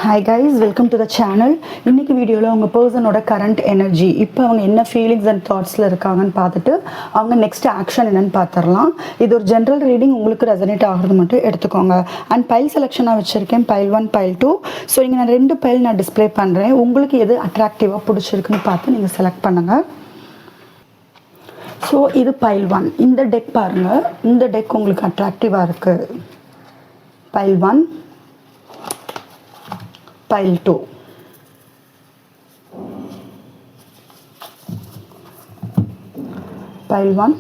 Hi guys, welcome to the channel. இன்னைக்கு வீடியோவில் உங்கள் பர்சனோட கரண்ட் எனர்ஜி இப்போ அவங்க என்ன ஃபீலிங்ஸ் அண்ட் தாட்ஸில் இருக்காங்கன்னு பார்த்துட்டு அவங்க நெக்ஸ்ட் ஆக்ஷன் என்னன்னு பார்த்துடலாம். இது ஒரு ஜென்ரல் ரீடிங், உங்களுக்கு ரெசனேட் ஆகிறது மட்டும் எடுத்துக்கோங்க. அண்ட் பைல் செலெக்ஷனாக வச்சுருக்கேன், பைல் 1 பைல் 2. ஸோ இங்கே நான் 2 பைல் நான் டிஸ்பிளே பண்ணுறேன். உங்களுக்கு எது அட்ராக்டிவாக பிடிச்சிருக்குன்னு பார்த்து நீங்கள் செலக்ட் பண்ணுங்கள். ஸோ இது பைல் 1. இந்த டெக் பாருங்கள், இந்த டெக் உங்களுக்கு அட்ராக்டிவாக இருக்குது. File 1, pile 2. Pile 1,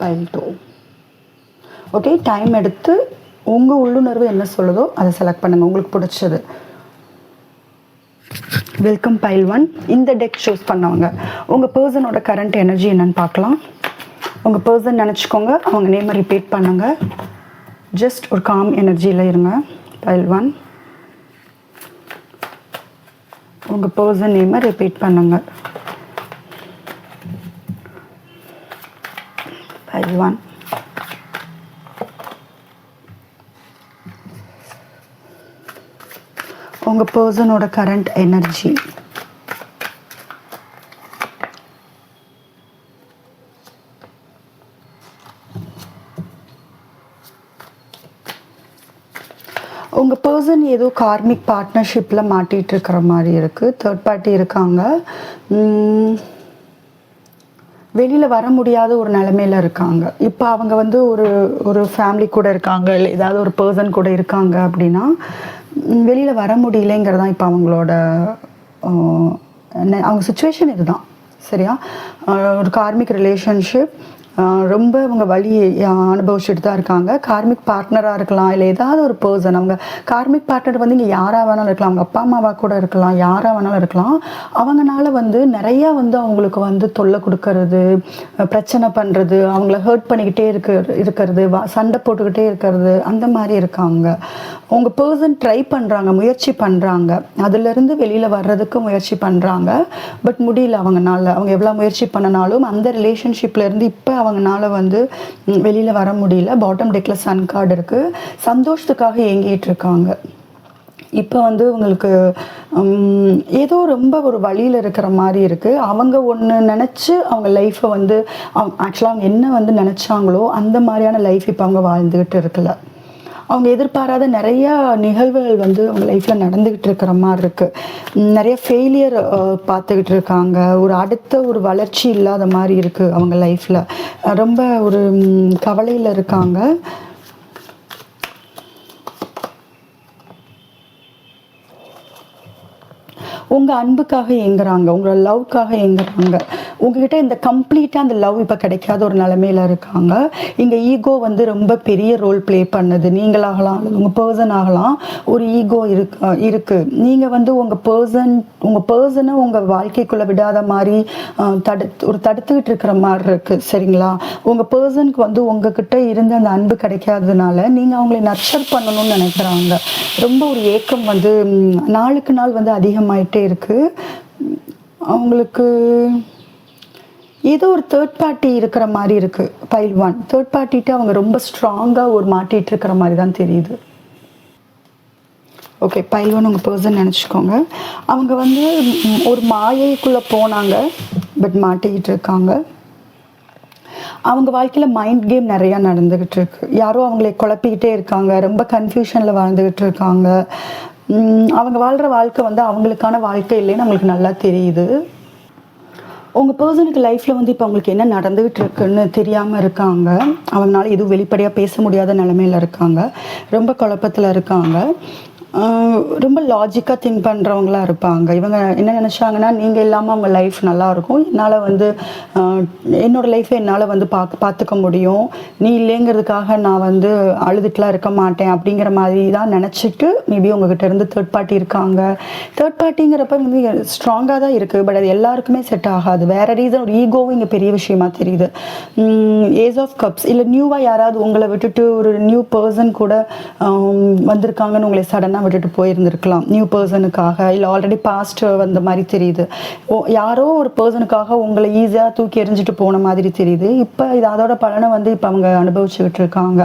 pile 2. Okay, time எடுத்து உங்கள் உள்ளுணர்வு என்ன சொல்லுதோ அதை செலக்ட் பண்ணுங்கள், உங்களுக்கு பிடிச்சது. Welcome file 1. இந்த டெக் சூஸ் பண்ணவங்க உங்கள் பர்சனோட கரண்ட் எனர்ஜி என்னன்னு பார்க்கலாம். உங்கள் பர்சன் நினச்சிக்கோங்க, அவங்க நேமை ரிப்பீட் பண்ணுங்கள். ஜஸ்ட் ஒரு காம் எனர்ஜியில் இருங்க. பைல் 1, உங்கள் பர்சன் நேமை ரிப்பீட் பண்ணுங்க. பைல் 1, உங்கள் பர்சனோட கரண்ட் எனர்ஜி. உங்கள் பர்சன் ஏதோ கார்மிக் பார்ட்னர்ஷிப்பில் மாட்டிகிட்டு இருக்கிற மாதிரி இருக்குது. தேர்ட் பார்ட்டி இருக்காங்க, வெளியில் வர முடியாத ஒரு நிலைமையில் இருக்காங்க. இப்போ அவங்க வந்து ஒரு ஃபேமிலி கூட இருக்காங்க, இல்லை ஏதாவது ஒரு பர்சன் கூட இருக்காங்க அப்படின்னா வெளியில் வர முடியலைங்கிறதான் இப்போ அவங்களோட அவங்க சுச்சுவேஷன் இதுதான். சரியா? ஒரு கார்மிக் ரிலேஷன்ஷிப், ரொம்ப அவங்க வழி அனுபவிச்சுட்டு தான் இருக்காங்க. கார்மிக் பார்ட்னராக இருக்கலாம், இல்லை ஏதாவது ஒரு பர்சன். அவங்க கார்மிக் பார்ட்னர் வந்து இங்கே யாராக வேணாலும் இருக்கலாம், அவங்க அப்பா அம்மாவாக கூட இருக்கலாம், யாராக வேணாலும் இருக்கலாம். அவங்களால வந்து நிறையா வந்து அவங்களுக்கு வந்து தொல்லை கொடுக்கறது, பிரச்சனை பண்ணுறது, அவங்கள ஹர்ட் பண்ணிக்கிட்டே இருக்கிறது, சண்டை போட்டுக்கிட்டே இருக்கிறது, அந்த மாதிரி இருக்காங்க. உங்கள் பர்சன் ட்ரை பண்ணுறாங்க, முயற்சி பண்ணுறாங்க, அதுலேருந்து வெளியில் வர்றதுக்கு முயற்சி பண்ணுறாங்க. பட் முடியல அவங்கனால. அவங்க எவ்வளோ முயற்சி பண்ணினாலும் அந்த ரிலேஷன்ஷிப்லேருந்து இப்போ அவங்கனால வந்து வெளியில் வர முடியல. பாட்டம் டெக்கில் சன் கார்டு இருக்குது. சந்தோஷத்துக்காக ஏங்கிட்டு இருக்காங்க. இப்போ வந்து உங்களுக்கு ஏதோ ரொம்ப ஒரு வழியில் இருக்கிற மாதிரி இருக்குது. அவங்க ஒன்று நினச்சி அவங்க லைஃப்பை வந்து ஆக்சுவலாக அவங்க என்ன வந்து நினச்சாங்களோ அந்த மாதிரியான லைஃப் இப்போ அவங்க வாழ்ந்துக்கிட்டு இருக்கல. அவங்க எதிர்பாராத நிறையா நிகழ்வுகள் வந்து அவங்க லைஃப்பில் நடந்துக்கிட்டு இருக்கிற மாதிரி இருக்குது. நிறைய ஃபெயிலியர் பார்த்துக்கிட்டு இருக்காங்க. அடுத்த ஒரு வளர்ச்சி இல்லாத மாதிரி இருக்குது அவங்க லைஃப்பில். ரொம்ப ஒரு கவலையில் இருக்காங்க. உங்கள் அன்புக்காக ஏங்குறாங்க, உங்களோட லவ்க்காக ஏங்குறாங்க. உங்ககிட்ட இந்த கம்ப்ளீட்டாக அந்த லவ் இப்போ கிடைக்காத ஒரு நிலைமையில் இருக்காங்க. இங்கே ஈகோ வந்து ரொம்ப பெரிய ரோல் ப்ளே பண்ணுது. நீங்களாகலாம், உங்கள் பர்சன் ஆகலாம், ஒரு ஈகோ இருக்குது. நீங்கள் வந்து உங்கள் பர்சனை உங்கள் வாழ்க்கைக்குள்ளே விடாத மாதிரி தடுத்துக்கிட்டு இருக்கிற மாதிரி இருக்குது. சரிங்களா? உங்கள் பர்சனுக்கு வந்து உங்ககிட்ட இருந்து அந்த அன்பு கிடைக்காததுனால நீங்கள் அவங்களை நர்ச்சர் பண்ணணும்னு நினைக்கிறாங்க. ரொம்ப ஒரு ஏக்கம் வந்து நாளுக்கு நாள் வந்து அதிகமாயிட்டே இருக்குது. அவங்களுக்கு ஏதோ ஒரு தேர்ட் பார்ட்டி இருக்கிற மாதிரி இருக்குது. பைல் 1 தேர்ட் பார்ட்டிட்டு அவங்க ரொம்ப ஸ்ட்ராங்காக ஒரு மாட்டிகிட்டு இருக்கிற மாதிரி தான் தெரியுது. ஓகே, பைல் 1 உங்கள் பர்சன் நினச்சிக்கோங்க. அவங்க வந்து ஒரு மாயைக்குள்ளே போனாங்க, பட் மாட்டிக்கிட்டு இருக்காங்க. அவங்க வாழ்க்கையில் மைண்ட் கேம் நிறையா நடந்துக்கிட்டு இருக்கு. யாரோ அவங்களை குழப்பிக்கிட்டே இருக்காங்க, ரொம்ப கன்ஃபியூஷனில் வாழ்ந்துக்கிட்டு இருக்காங்க. அவங்க வாழ்கிற வாழ்க்கை வந்து அவங்களுக்கான வாழ்க்கை இல்லைன்னு அவங்களுக்கு நல்லா தெரியுது. உங்கள் பர்சனுக்கு லைஃப்பில் வந்து இப்போ அவங்களுக்கு என்ன நடந்துகிட்டு இருக்குன்னு தெரியாமல் இருக்காங்க. அவங்களால எதுவும் வெளிப்படையாக பேச முடியாத நிலைமையில் இருக்காங்க. ரொம்ப குழப்பத்தில் இருக்காங்க. ரொம்ப லாஜிக்காக திங்க் பண்ணுறவங்களா இருப்பாங்க. இவங்க என்ன நினச்சாங்கன்னா, நீங்கள் இல்லாமல் அவங்க லைஃப் நல்லாயிருக்கும், என்னால் வந்து என்னோடய லைஃப்பை என்னால் வந்து பார்த்துக்க முடியும், நீ இல்லைங்கிறதுக்காக நான் வந்து அழுதுட்டுலாம் இருக்க மாட்டேன் அப்படிங்கிற மாதிரி தான் நினச்சிட்டு மேபி உங்ககிட்ட இருந்து தேர்ட் பார்ட்டி இருக்காங்க. தேர்ட் பார்ட்டிங்கிறப்ப வந்து ஸ்ட்ராங்காக தான் இருக்குது, பட் அது எல்லாருக்குமே செட் ஆகாது. வேறு ரீசன், ஒரு ஈகோவும் இங்கே பெரிய விஷயமா தெரியுது. ஏஸ் ஆஃப் கப்ஸ், இல்லை நியூவாக யாராவது உங்களை விட்டுட்டு ஒரு நியூ பர்சன் கூட வந்திருக்காங்கன்னு உங்களை சடனாக பர்சன்லாம் விட்டுட்டு போயிருந்துருக்கலாம் நியூ பர்சனுக்காக, இல்லை ஆல்ரெடி பாஸ்ட் வந்த மாதிரி தெரியுது. யாரோ ஒரு பர்சனுக்காக உங்களை ஈஸியாக தூக்கி எறிஞ்சிட்டு போன மாதிரி தெரியுது. இப்போ இது அதோட பலனை வந்து இப்போ அவங்க அனுபவிச்சுக்கிட்டு இருக்காங்க.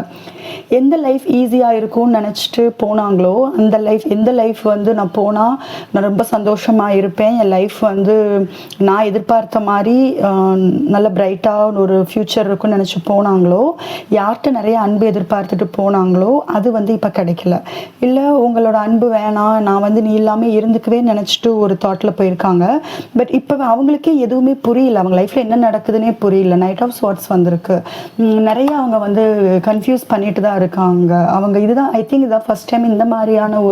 எந்த லைஃப் ஈஸியாக இருக்கும்னு நினச்சிட்டு போனாங்களோ அந்த லைஃப், எந்த லைஃப் வந்து நான் போனால் நான் ரொம்ப சந்தோஷமாக இருப்பேன், என் லைஃப் வந்து நான் எதிர்பார்த்த மாதிரி நல்ல பிரைட்டாக ஒரு ஃப்யூச்சர் இருக்குன்னு நினச்சி போனாங்களோ, யார்கிட்ட நிறைய அன்பு எதிர்பார்த்துட்டு போனாங்களோ அது வந்து இப்போ கிடைக்கல. இல்லை உங்களோட அன்பு வேணாம், நான் வந்து நீ இல்லாமல் இருந்துக்கவே நினச்சிட்டு ஒரு தாட்டில் போயிருக்காங்க. பட் இப்போ அவங்களுக்கே எதுவுமே புரியல, அவங்க லைஃப்பில் என்ன நடக்குதுன்னே புரியல. நைட் ஆஃப் ஸ்வார்ட்ஸ் வந்திருக்கு. நிறைய அவங்க வந்து கன்ஃபியூஸ் பண்ணிட்டு தான் இருக்காங்க. அவங்க இதுதான் ஐ திங்க் இதான் ஃபர்ஸ்ட் டைம் இந்த மாதிரியான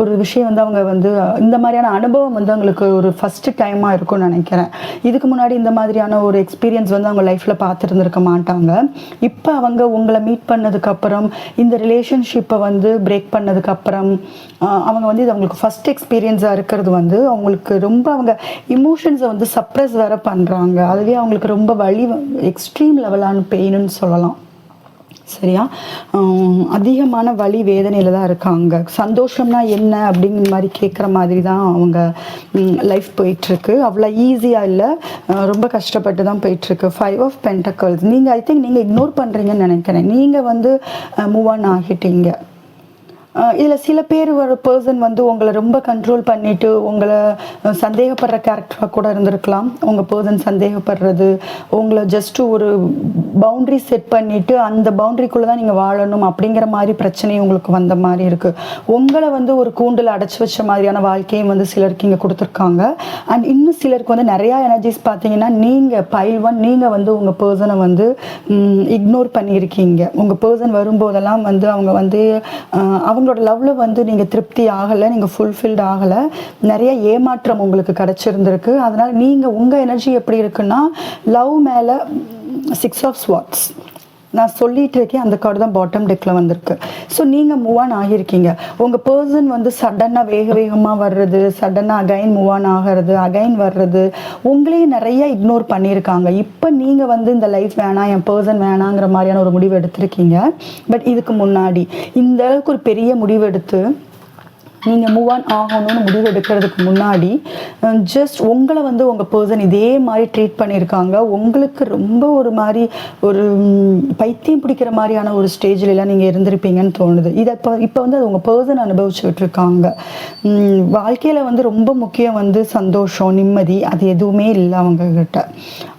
ஒரு விஷயம் வந்து அவங்க வந்து இந்த மாதிரியான அனுபவம் வந்து அவங்களுக்கு ஒரு ஃபர்ஸ்ட் டைமாக இருக்கும்னு நினைக்கிறேன். இதுக்கு முன்னாடி இந்த மாதிரியான ஒரு எக்ஸ்பீரியன்ஸ் வந்து அவங்க லைஃப்பில் பார்த்துருந்துருக்க மாட்டாங்க. இப்போ அவங்க உங்களை மீட் பண்ணதுக்கப்புறம், இந்த ரிலேஷன்ஷிப்பை வந்து பிரேக் பண்ணதுக்கப்புறம் அவங்க வந்து இது அவங்களுக்கு ஃபர்ஸ்ட் எக்ஸ்பீரியன்ஸாக இருக்கிறது வந்து அவங்களுக்கு ரொம்ப அவங்க இமோஷன்ஸை வந்து சப்ரஸ் வேற பண்ணுறாங்க. அதுவே அவங்களுக்கு ரொம்ப வலி, எக்ஸ்ட்ரீம் லெவலான பெயின்னு சொல்லலாம். சரியா, அதிகமான வலி வேதனையில் தான் இருக்காங்க. சந்தோஷம்னா என்ன அப்படிங்கிற மாதிரி கேட்குற மாதிரி தான் அவங்க லைஃப் போயிட்டுருக்கு. அவ்வளோ ஈஸியாக இல்லை, ரொம்ப கஷ்டப்பட்டு தான் போயிட்டுருக்கு. 5 ஆஃப் பென்டக்கிள்ஸ் நீங்கள் ஐ திங்க் நீங்கள் இக்னோர் பண்ணுறீங்கன்னு நினைக்கிறேன். நீங்கள் வந்து மூவ் ஆன் ஆகிட்டீங்க. இதில் சில பேர் ஒரு பர்சன் வந்து உங்களை ரொம்ப கண்ட்ரோல் பண்ணிவிட்டு உங்களை சந்தேகப்படுற கேரக்டராக கூட இருந்திருக்கலாம். உங்கள் பர்சன் சந்தேகப்படுறது, உங்களை ஜஸ்ட்டு ஒரு பவுண்ட்ரி செட் பண்ணிவிட்டு அந்த பவுண்ட்ரிக்குள்ளே தான் நீங்கள் வாழணும் அப்படிங்கிற மாதிரி பிரச்சனை உங்களுக்கு வந்த மாதிரி இருக்குது. உங்களை வந்து ஒரு கூண்டில் அடைச்சி வச்ச மாதிரியான வாழ்க்கையும் வந்து சிலருக்கு இங்கே கொடுத்துருக்காங்க. அண்ட் இன்னும் சிலருக்கு வந்து நிறையா எனர்ஜிஸ் பார்த்தீங்கன்னா நீங்கள் பைல் 1 நீங்கள் வந்து உங்கள் பர்சனை வந்து இக்னோர் பண்ணியிருக்கீங்க. உங்கள் பர்சன் வரும்போதெல்லாம் வந்து அவங்க வந்து அவங்களோட லவ்ல வந்து நீங்கள் திருப்தி ஆகலை, நீங்கள் ஃபுல்ஃபில்ட் ஆகலை, நிறைய ஏமாற்றம் உங்களுக்கு கிடச்சிருந்துருக்கு. அதனால் நீங்கள் உங்கள் எனர்ஜி எப்படி இருக்குன்னா லவ் மேலே 6 ஆஃப் ஸ்வார்ட்ஸ் நான் சொல்லிட்டு இருக்கேன். அந்த கார்டு தான் பாட்டம் டெக்கில் வந்திருக்கு. ஸோ நீங்கள் மூவ் ஆன் ஆகியிருக்கீங்க. உங்கள் பர்சன் வந்து சடனாக வேகமாக வர்றது, சடனாக அகைன் மூவ் ஆன் ஆகிறது, அகைன் வர்றது, உங்களையே நிறைய இக்னோர் பண்ணியிருக்காங்க. இப்போ நீங்கள் வந்து இந்த லைஃப் வேணாம், என் பர்சன் வேணாங்கிற மாதிரியான ஒரு முடிவு எடுத்திருக்கீங்க. பட் இதுக்கு முன்னாடி இந்த அளவுக்கு ஒரு பெரிய முடிவு எடுத்து நீங்கள் மூவ் ஆன் ஆகணும்னு முடிவு எடுக்கிறதுக்கு முன்னாடி ஜஸ்ட் உங்களை வந்து உங்கள் பர்சன் இதே மாதிரி ட்ரீட் பண்ணியிருக்காங்க. உங்களுக்கு ரொம்ப ஒரு மாதிரி ஒரு பைத்தியம் பிடிக்கிற மாதிரியான ஒரு ஸ்டேஜ்லாம் நீங்கள் இருந்திருப்பீங்கன்னு தோணுது. இதை இப்போ வந்து அது உங்கள் பர்சன் அனுபவிச்சுட்டு இருக்காங்க. வாழ்க்கையில் வந்து ரொம்ப முக்கியம் வந்து சந்தோஷம், நிம்மதி, அது எதுவுமே இல்லை அவங்கக்கிட்ட.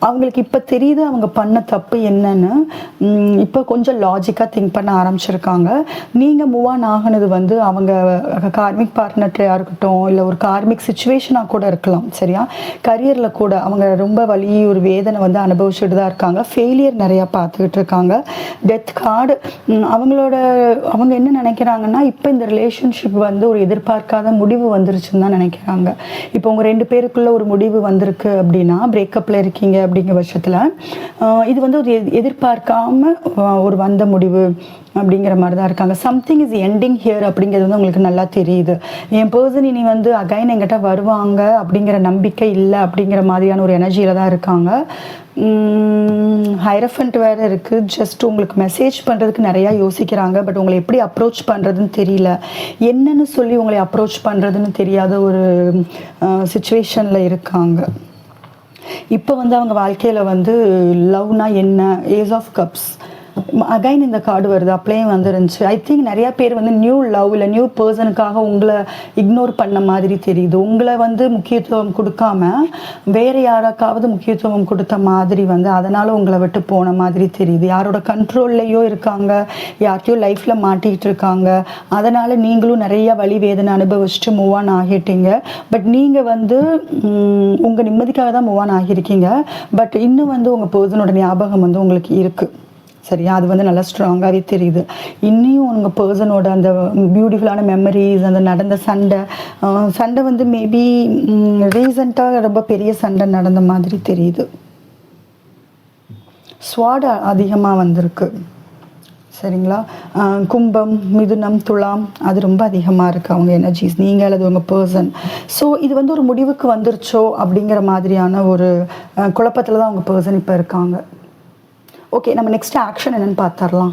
அவங்களுக்கு இப்போ தெரியுது அவங்க பண்ண தப்பு என்னன்னு. இப்போ கொஞ்சம் லாஜிக்காக திங்க் பண்ண ஆரம்பிச்சிருக்காங்க. நீங்கள் மூவ் ஆன் ஆகினது வந்து அவங்க கார்மிக் பார்ட்னர்ட்டாக இருக்கட்டும், இல்லை ஒரு கார்மிக் சுச்சுவேஷனாக கூட இருக்கலாம். சரியா, கரியரில் கூட அவங்க ரொம்ப வலி, ஒரு வேதனை வந்து அனுபவிச்சுட்டு தான் இருக்காங்க. ஃபெயிலியர் நிறையா பார்த்துக்கிட்டு இருக்காங்க. டெத் கார்டு அவங்க என்ன நினைக்கிறாங்கன்னா, இப்போ இந்த ரிலேஷன்ஷிப் வந்து ஒரு எதிர்பார்க்காத முடிவு வந்துருச்சுன்னு தான் நினைக்கிறாங்க. இப்போ உங்கள் 2 பேருக்குள்ள ஒரு முடிவு வந்திருக்கு அப்படின்னா, பிரேக்கப்பில் இருக்கீங்க அப்படிங்கிற பட்சத்தில் இது வந்து ஒரு எதிர்பார்க்காம ஒரு வந்த முடிவு அப்படிங்கிற மாதிரி தான் இருக்காங்க. சம்திங் இஸ் எண்டிங் ஹியர் அப்படிங்கிறது வந்து உங்களுக்கு நல்லா தெரியுது. என் பர்சன் இனி வந்து அகைன் என்கிட்ட வருவாங்க அப்படிங்கிற நம்பிக்கை இல்லை அப்படிங்கிற மாதிரியான ஒரு எனர்ஜியில் தான் இருக்காங்க. ஹைரஃபண்ட் வேறு இருக்குது. ஜஸ்ட் உங்களுக்கு மெசேஜ் பண்ணுறதுக்கு நிறையா யோசிக்கிறாங்க. பட் உங்களை எப்படி அப்ரோச் பண்ணுறதுன்னு தெரியல, என்னன்னு சொல்லி உங்களை அப்ரோச் பண்ணுறதுன்னு தெரியாத ஒரு சுச்சுவேஷனில் இருக்காங்க. இப்போ வந்து அவங்க வாழ்க்கையில் வந்து லவ்னா என்ன, ஏஸ் ஆஃப் கப்ஸ் அகைன் இந்த கார்டு வருது, அப்படியே வந்துருந்துச்சு. ஐ திங்க் நிறையா பேர் வந்து நியூ லவ் இல்லை நியூ பர்சனுக்காக உங்களை இக்னோர் பண்ண மாதிரி தெரியுது. உங்களை வந்து முக்கியத்துவம் கொடுக்காம வேறு யாருக்காவது முக்கியத்துவம் கொடுத்த மாதிரி வந்து அதனால் உங்களை விட்டு போன மாதிரி தெரியுது. யாரோட கண்ட்ரோல்லையோ இருக்காங்க, யார்கிட்டையோ லைஃப்பில் மாட்டிகிட்டு இருக்காங்க. அதனால் நீங்களும் நிறைய வலி வேதனை அனுபவிச்சுட்டு மூவ் ஆன் ஆகிட்டீங்க. பட் நீங்கள் வந்து உங்கள் நிம்மதிக்காக தான் மூவ் ஆன் ஆகியிருக்கீங்க. பட் இன்னும் வந்து உங்கள் பர்சனோட ஞாபகம் வந்து உங்களுக்கு இருக்குது. சரியா, அது வந்து நல்லா ஸ்ட்ராங்காகவே தெரியுது. இன்னும் உங்கள் பர்சனோட அந்த பியூட்டிஃபுல்லான மெமரிஸ், அந்த நடந்த சண்டை வந்து மேபி ரீசண்டாக ரொம்ப பெரிய சண்டை நடந்த மாதிரி தெரியுது. ஸ்வாட் அதிகமாக வந்திருக்கு. சரிங்களா, கும்பம், மிதுனம், துலாம் அது ரொம்ப அதிகமாக இருக்குது அவங்க எனர்ஜிஸ், நீங்கள் அல்லது உங்கள் பர்சன். ஸோ இது வந்து ஒரு முடிவுக்கு வந்துருச்சோ அப்படிங்கிற மாதிரியான ஒரு குழப்பத்தில் தான் உங்கள் பர்சன் இப்போ இருக்காங்க. ஓகே, நம்ம நெக்ஸ்ட் ஆக்ஷன் என்னன்னு பார்த்துடலாம்.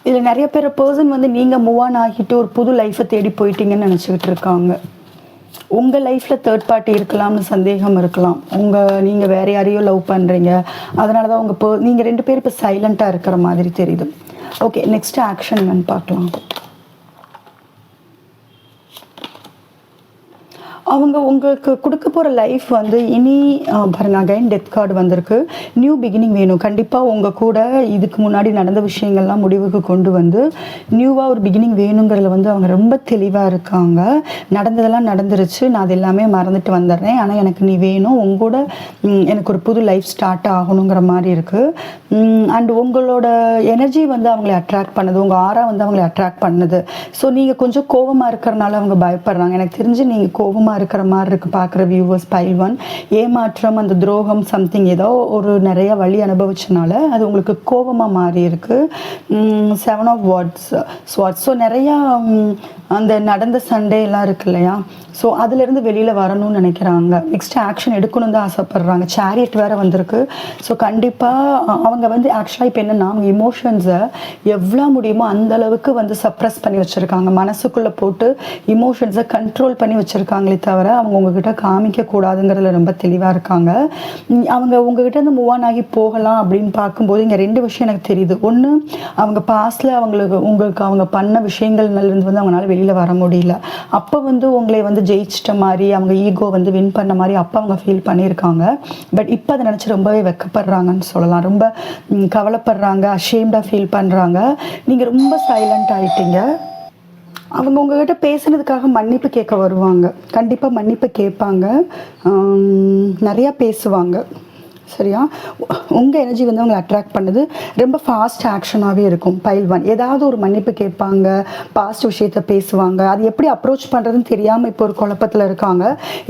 இதில் நிறைய பேர் பர்சன் வந்து நீங்கள் மூவ் ஆன் ஆகிட்டு ஒரு புது லைஃப்பை தேடி போயிட்டீங்கன்னு நினச்சிக்கிட்டு இருக்காங்க. உங்கள் லைஃப்பில் தேர்ட் பார்ட்டி இருக்கலாம்னு சந்தேகம் இருக்கலாம். நீங்கள் வேறு யாரையோ லவ் பண்ணுறீங்க, அதனால தான் நீங்கள் 2 பேர் இப்போ சைலண்ட்டாக இருக்கிற மாதிரி தெரியுது. ஓகே, நெக்ஸ்ட் ஆக்ஷன் என்னன்னு பார்க்கலாம். அவங்க உங்களுக்கு கொடுக்க போகிற லைஃப் வந்து இனி பாருங்க, அகைன் டெத் கார்டு வந்திருக்கு. நியூ பிகினிங் வேணும். கண்டிப்பாக உங்கள் கூட இதுக்கு முன்னாடி நடந்த விஷயங்கள்லாம் முடிவுக்கு கொண்டு வந்து நியூவாக ஒரு பிகினிங் வேணுங்கிறதுல வந்து அவங்க ரொம்ப தெளிவாக இருக்காங்க. நடந்ததெல்லாம் நடந்துருச்சு, நான் அது எல்லாமே மறந்துட்டு வந்துடுறேன், ஆனால் எனக்கு நீ வேணும், உங்களோட எனக்கு ஒரு புது லைஃப் ஸ்டார்ட் ஆகணுங்கிற மாதிரி இருக்குது. அண்ட் உங்களோட எனர்ஜி வந்து அவங்களை அட்ராக்ட் பண்ணுது, உங்கள் ஆரா வந்து அவங்களை அட்ராக்ட் பண்ணுது. ஸோ நீங்கள் கொஞ்சம் கோபமாக இருக்கிறனால அவங்க பயப்படுறாங்க. எனக்கு தெரிஞ்சு நீங்கள் கோபமாக இருக்கிற மாதிரி இருக்குது பார்க்குற வியூவர்ஸ். பைல் 1 ஏமாற்றம், அந்த துரோகம், சம்திங் ஏதோ ஒரு நிறைய வழி அனுபவிச்சனால அது உங்களுக்கு கோபமாக மாறி இருக்கு. 7 ஆஃப் ஸ்வார்ட்ஸ். ஸோ நிறையா அந்த நடந்த சண்டே எல்லாம் இருக்கு இல்லையா, ஸோ அதுலேருந்து வெளியில் வரணும்னு நினைக்கிறாங்க. நெக்ஸ்ட் ஆக்ஷன் எடுக்கணும்னு தான் ஆசைப்படுறாங்க. சேரியட் வேறு வந்திருக்கு. ஸோ கண்டிப்பாக அவங்க வந்து ஆக்சுவலாக இப்போ என்னென்னா அவங்க இமோஷன்ஸை எவ்வளோ முடியுமோ அந்தளவுக்கு வந்து சப்ரஸ் பண்ணி வச்சுருக்காங்க. மனசுக்குள்ளே போட்டு இமோஷன்ஸை கண்ட்ரோல் பண்ணி வச்சுருக்காங்களே தவிர அவங்க உங்ககிட்ட காமிக்கக்கூடாதுங்கிறதுல ரொம்ப தெளிவாக இருக்காங்க. அவங்க உங்ககிட்ட இருந்து மூவ் ஆன் ஆகி போகலாம் அப்படின்னு பார்க்கும்போது இங்கே 2 விஷயம் எனக்கு தெரியுது. ஒன்று, அவங்க பாஸ்டில் உங்களுக்கு அவங்க பண்ண விஷயங்கள்லேருந்து வந்து அவங்களால வெளியில் வர முடியல. அப்போ வந்து உங்களை வந்து ஜெயிச்சிட்ட மாதிரி, அவங்க ஈகோ வந்து வின் பண்ண மாதிரி அப்போ அவங்க ஃபீல் பண்ணியிருக்காங்க. பட் இப்போ அதை நினச்சி ரொம்பவே வெக்கப்படுறாங்கன்னு சொல்லலாம். ரொம்ப கவலைப்படுறாங்க, அஷேம்டாக ஃபீல் பண்ணுறாங்க. நீங்கள் ரொம்ப சைலண்ட் ஆகிட்டீங்க. அவங்க உங்ககிட்ட பேசுனதுக்காக மன்னிப்பு கேட்க வருவாங்க. கண்டிப்பாக மன்னிப்பு கேட்பாங்க, நிறையா பேசுவாங்க. சரியா, உங்கள் எனர்ஜி வந்து அவங்களை அட்ராக்ட் பண்ணுது. ரொம்ப ஃபாஸ்ட் ஆக்ஷனாகவே இருக்கும். பைல் 1 ஏதாவது ஒரு மன்னிப்பு கேட்பாங்க, பாஸ்ட் விஷயத்த பேசுவாங்க. அது எப்படி அப்ரோச் பண்ணுறதுன்னு தெரியாமல் இப்போ ஒரு குழப்பத்தில் இருக்காங்க.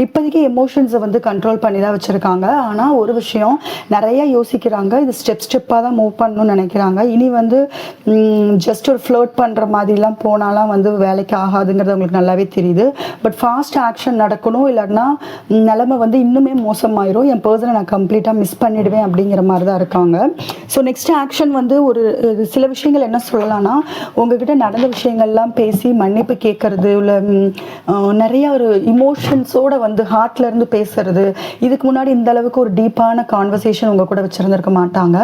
இப்போதைக்கு எமோஷன்ஸை வந்து கண்ட்ரோல் பண்ணி தான் வச்சுருக்காங்க. ஆனால் ஒரு விஷயம் நிறையா யோசிக்கிறாங்க. இது ஸ்டெப்பாக தான் மூவ் பண்ணணும்னு நினைக்கிறாங்க. இனி வந்து ஜஸ்ட் ஒரு ஃப்ளோட் பண்ணுற மாதிரிலாம் போனாலாம் வந்து வேலைக்கு ஆகாதுங்கிறது அவங்களுக்கு நல்லாவே தெரியுது. பட் ஃபாஸ்ட் ஆக்ஷன் நடக்கணும், இல்லைன்னா நிலைமை வந்து இன்னுமே மோசமாயிரும். என் பர்சனை நான் கம்ப்ளீட்டாக மிஸ் பண்ணிடுவேன் அப்படிங்கிற மாதிரி தான் இருக்காங்க. ஸோ நெக்ஸ்ட் ஆக்ஷன் வந்து ஒரு சில விஷயங்கள் என்ன சொல்லலாம்னா, உங்ககிட்ட நடந்த விஷயங்கள்லாம் பேசி மன்னிப்பு கேட்கறது, இல்லை நிறைய ஒரு இமோஷன்ஸோட வந்து ஹார்ட்ல இருந்து பேசுறது. இதுக்கு முன்னாடி இந்த அளவுக்கு ஒரு டீப்பான கான்வர்சேஷன் உங்க கூட வச்சிருந்திருக்க மாட்டாங்க.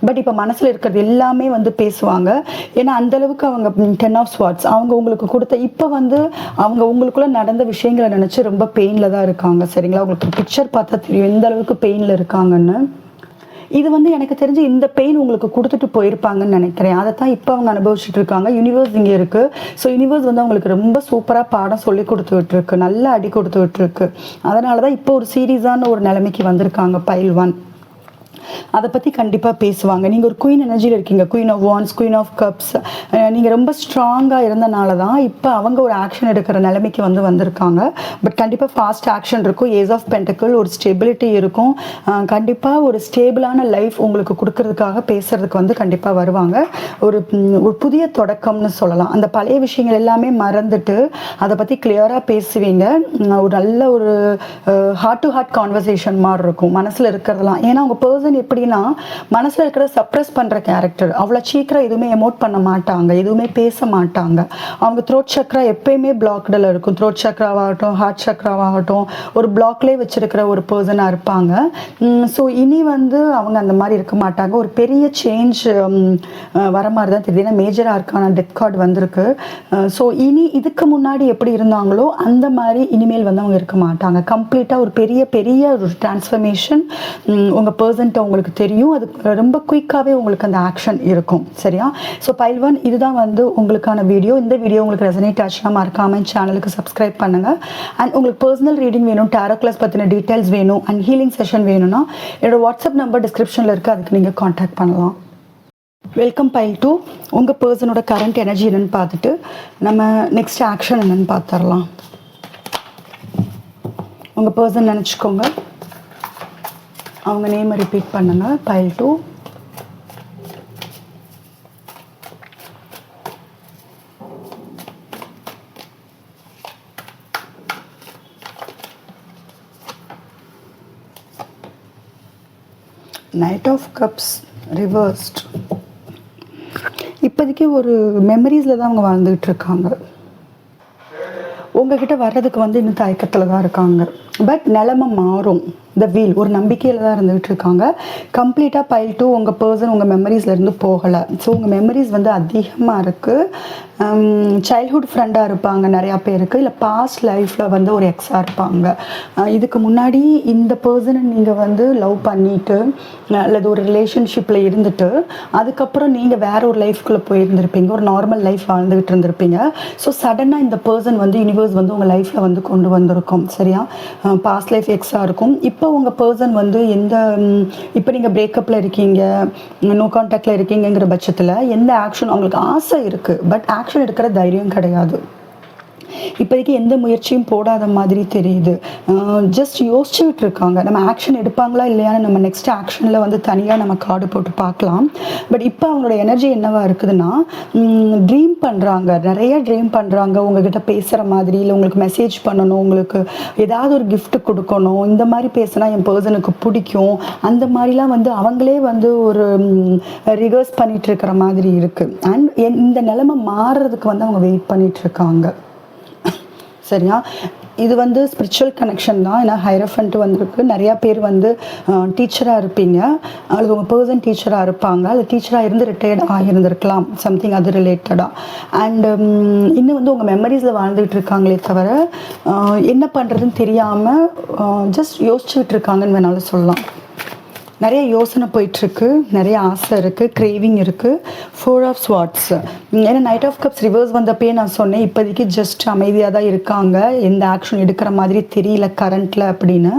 பட் இப்போ மனசுல இருக்கிறது எல்லாமே வந்து பேசுவாங்க. ஏன்னா அந்த அளவுக்கு அவங்க 10 ஆஃப் ஸ்வார்ட்ஸ் அவங்க உங்களுக்கு கொடுத்த இப்போ வந்து அவங்க உங்களுக்குள்ள நடந்த விஷயங்களை நினைச்சு ரொம்ப பெயின்ல தான் இருக்காங்க. சரிங்களா, உங்களுக்கு பிக்சர் பார்த்தா தெரியும் எந்த அளவுக்கு பெயின்ல இருக்காங்கன்னு. இது வந்து எனக்கு தெரிஞ்சு இந்த பெயின் உங்களுக்கு கொடுத்துட்டு போயிருப்பாங்கன்னு நினைக்கிறேன். அதை தான் இப்போ அவங்க அனுபவிச்சுட்டு இருக்காங்க. யூனிவர்ஸ் இங்கே இருக்குது. ஸோ யூனிவர்ஸ் வந்து அவங்களுக்கு ரொம்ப சூப்பராக பாடம் சொல்லி கொடுத்துட்டு இருக்கு, நல்ல அடி கொடுத்துட்டு இருக்கு. அதனால தான் இப்போ ஒரு சீரியஸான ஒரு நிலைமைக்கு வந்திருக்காங்க பைல் 1. அதை பற்றி கண்டிப்பாக பேசுவாங்க. நீங்கள் ஒரு குயின் எனர்ஜியில் இருக்கீங்க, queen of wands, queen of cups. நீங்கள் ரொம்ப ஸ்ட்ராங்காக இருந்தனால தான் இப்போ அவங்க ஒரு ஆக்ஷன் எடுக்கிற நிலைமைக்கு வந்திருக்காங்க. பட் கண்டிப்பாக ஃபாஸ்ட் ஆக்ஷன் இருக்கும். ஏஸ் ஆஃப் பென்டக்கிள், ஒரு ஸ்டெபிலிட்டி இருக்கும். கண்டிப்பாக ஒரு ஸ்டேபிளான லைஃப் உங்களுக்கு கொடுக்கறதுக்காக பேசுறதுக்கு வந்து கண்டிப்பாக வருவாங்க. ஒரு புதிய தொடக்கம்னு சொல்லலாம். அந்த பழைய விஷயங்கள் எல்லாமே மறந்துட்டு அதை பற்றி கிளியராக பேசுவீங்க. ஒரு நல்ல ஒரு ஹார்ட் டு ஹார்ட் கான்வர்சேஷன் மாதிரி இருக்கும் மனசில் இருக்கிறதெல்லாம். ஏன்னா உங்கள் பர்சன் எப்படின்னா மனசுல இருக்கிற சப்ரஸ் பண்ற கேரக்டர். அவ்வளவு சீக்கிரம் எதுவுமே எமோட் பண்ண மாட்டாங்க, எதுவுமே பேச மாட்டாங்க. அவங்க த்ரோட் சக்ரா எப்பயுமே பிளாக்டில் இருக்கும். த்ரோட் சக்ராவாகட்டும், ஹார்ட் சக்ராவாகட்டும், ஒரு பிளாக்லேயே வச்சிருக்கிற ஒரு பர்சனா இருப்பாங்க. ஸோ இனி வந்து அவங்க அந்த மாதிரி இருக்க மாட்டாங்க. ஒரு பெரிய சேஞ்ச் வர மாதிரி தான் தெரியுது. ஏன்னா மேஜர் ஆர்க்கான டெத் கார்டு வந்திருக்கு. ஸோ இனி இதுக்கு முன்னாடி எப்படி இருந்தாங்களோ அந்த மாதிரி இனிமேல் வந்து அவங்க இருக்க மாட்டாங்க. கம்ப்ளீட்டாக ஒரு பெரிய பெரிய ஒரு டிரான்ஸ்ஃபர்மேஷன் உங்கள் பர்சன்ட்ட உங்களுக்கு தெரியும். அது ரொம்ப குயிக்காகவே உங்களுக்கு அந்த ஆக்ஷன் இருக்கும். சரியா, ஸோ பைல் 1 இதுதான் வந்து உங்களுக்கான வீடியோ. இந்த வீடியோ உங்களுக்கு ரெசனேட் ஆச்சுன்னா மறக்காம சேனலுக்கு சப்ஸ்கிரைப் பண்ணுங்கள். அண்ட் உங்களுக்கு பர்சனல் ரீடிங் வேணும், டாரோ கிளாஸ் பற்றின டீட்டெயில்ஸ் வேணும், அண்ட் ஹீலிங் செஷன் வேணும்னா என்னோட வாட்ஸ்அப் நம்பர் டிஸ்கிரிப்ஷனில் இருக்குது, அதுக்கு நீங்கள் காண்டாக்ட் பண்ணலாம். Welcome file 2. உங்கள் பர்சனோட கரண்ட் எனர்ஜி என்னென்னு பார்த்துட்டு நம்ம நெக்ஸ்ட் ஆக்ஷன் என்னென்னு பார்த்துடலாம். உங்கள் பர்சன் நினச்சிக்கோங்க, அவங்க நேமை ரிப்பீட் பண்ணுங்க. File 2. Knight of Cups reversed. இப்போதைக்கு ஒரு மெமரிஸில் தான் அவங்க வாழ்ந்துகிட்டு இருக்காங்க. உங்ககிட்ட வர்றதுக்கு வந்து இன்னும் தயக்கத்தில் தான் இருக்காங்க. பட் நிலைமை மாறும். த வீல் ஒரு நம்பிக்கையில் தான் இருந்துகிட்டு இருக்காங்க. கம்ப்ளீட்டாக பைல் 2 உங்கள் பர்சன் உங்கள் மெமரிஸ்லேருந்து போகலை. ஸோ உங்கள் மெமரிஸ் வந்து அதிகமாக இருக்குது. சைல்ட்ஹுட் ஃப்ரெண்டாக இருப்பாங்க நிறையா பேருக்கு, இல்லை பாஸ்ட் லைஃப்பில் வந்து ஒரு எக்ஸாக இருப்பாங்க. இதுக்கு முன்னாடி இந்த பர்சனை நீங்கள் வந்து லவ் பண்ணிவிட்டு அல்லது ஒரு ரிலேஷன்ஷிப்பில் இருந்துட்டு அதுக்கப்புறம் நீங்கள் வேற ஒரு லைஃப்குள்ளே போயிருந்திருப்பீங்க, ஒரு நார்மல் லைஃப் வாழ்ந்துகிட்டு இருந்திருப்பீங்க. ஸோ சடனாக இந்த பர்சன் வந்து யூனிவர்ஸ் வந்து உங்கள் லைஃப்பில் வந்து கொண்டு வந்திருக்கும். சரியா? பாஸ்ட் லைஃப் எக்ஸாக இருக்கும். இப்போ உங்கள் பர்சன் வந்து இப்போ நீங்கள் பிரேக்கப்பில் இருக்கீங்க, நோ கான்டாக்டில் இருக்கீங்கிற பட்சத்தில் எந்த ஆக்ஷன் அவங்களுக்கு ஆசை இருக்குது, பட் ஆக்ஷன் எடுக்கிற தைரியம் கிடையாது. இப்போதைக்கு எந்த முயற்சியும் போடாத மாதிரி தெரியுது. ஜஸ்ட் யோசிச்சுக்கிட்டு இருக்காங்க, நம்ம ஆக்ஷன் எடுப்பாங்களா இல்லையான்னு நம்ம நெக்ஸ்ட் ஆக்ஷனில் வந்து தனியாக நம்ம கார்டு போட்டு பார்க்கலாம். பட் இப்போ அவங்களோட எனர்ஜி என்னவா இருக்குதுன்னா, ட்ரீம் பண்ணுறாங்க, நிறைய ட்ரீம் பண்ணுறாங்க. உங்ககிட்ட பேசுகிற மாதிரி, இல்லை உங்களுக்கு மெசேஜ் பண்ணணும், உங்களுக்கு ஏதாவது ஒரு கிஃப்ட் கொடுக்கணும், இந்த மாதிரி பேசினா என் பர்சனுக்கு பிடிக்கும், அந்த மாதிரிலாம் வந்து அவங்களே வந்து ஒரு ரிகர்ஸ் பண்ணிகிட்டு இருக்கிற மாதிரி இருக்குது. அண்ட் இந்த நிலைமை மாறுறதுக்கு வந்து அவங்க வெயிட் பண்ணிகிட்ருக்காங்க. சரியா? இது வந்து ஸ்பிரிச்சுவல் கனெக்ஷன் தான். ஏன்னா ஹைரஃபண்ட் வந்திருக்கு. நிறையா பேர் வந்து டீச்சராக இருப்பீங்க, அல்லது உங்கள் பர்சன் டீச்சராக இருப்பாங்க, அது டீச்சராக இருந்து ரிட்டையர்ட் ஆகியிருந்திருக்கலாம், சம்திங் அது ரிலேட்டடாக. அண்ட் இன்னும் வந்து உங்கள் மெமரிஸில் வாழ்ந்துகிட்டு இருக்காங்களே தவிர என்ன பண்ணுறதுன்னு தெரியாமல் ஜஸ்ட் யோசிச்சுக்கிட்டு இருக்காங்கன்னு வேணாலும் சொல்லலாம். நிறைய யோசனை போயிட்டுருக்கு, நிறைய ஆசை இருக்குது, கிரேவிங் இருக்குது. 4 ஆஃப் ஸ்வார்ட்ஸ். ஏன்னா நைட் ஆஃப் கப்ஸ் ரிவர்ஸ் வந்தப்பே நான் சொன்னேன், இப்போதைக்கு ஜஸ்ட் அமைதியாக தான் இருக்காங்க, எந்த ஆக்ஷன் எடுக்கிற மாதிரி தெரியல கரண்ட்டில் அப்படின்னு.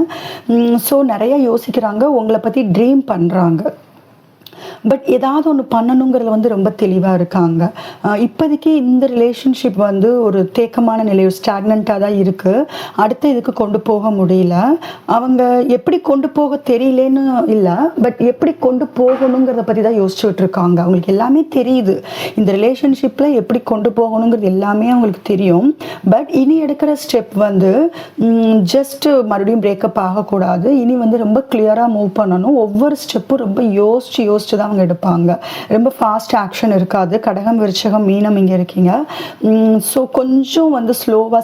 ஸோ நிறைய யோசிக்கிறாங்க, உங்களை பற்றி ட்ரீம் பண்ணுறாங்க. பட் ஏதாவது ஒன்று பண்ணணுங்கிறதுல வந்து ரொம்ப தெளிவாக இருக்காங்க. இப்போதைக்கு இந்த ரிலேஷன்ஷிப் வந்து ஒரு தேக்கமான நிலை, ஸ்டாக்னண்ட்டாக தான் இருக்குது. அடுத்து இதுக்கு கொண்டு போக முடியல. அவங்க எப்படி கொண்டு போக தெரியலேன்னு இல்லை, பட் எப்படி கொண்டு போகணுங்கிறத பற்றி தான் யோசிச்சுட்டு இருக்காங்க. அவங்களுக்கு எல்லாமே தெரியுது, இந்த ரிலேஷன்ஷிப்பில் எப்படி கொண்டு போகணுங்கிறது எல்லாமே அவங்களுக்கு தெரியும். பட் இனி எடுக்கிற ஸ்டெப் வந்து ஜஸ்ட்டு மறுபடியும் பிரேக்கப் ஆகக்கூடாது. இனி வந்து ரொம்ப கிளியராக மூவ் பண்ணணும். ஒவ்வொரு ஸ்டெப்பும் ரொம்ப யோசிச்சு தான் அவங்க எடுப்பாங்க. ரொம்ப ஃபாஸ்ட் ஆக்ஷன் இருக்காது. கடகம், விருச்சகம், மீனம் இங்கே இருக்கீங்க. ஸோ கொஞ்சம் வந்து ஸ்லோவாக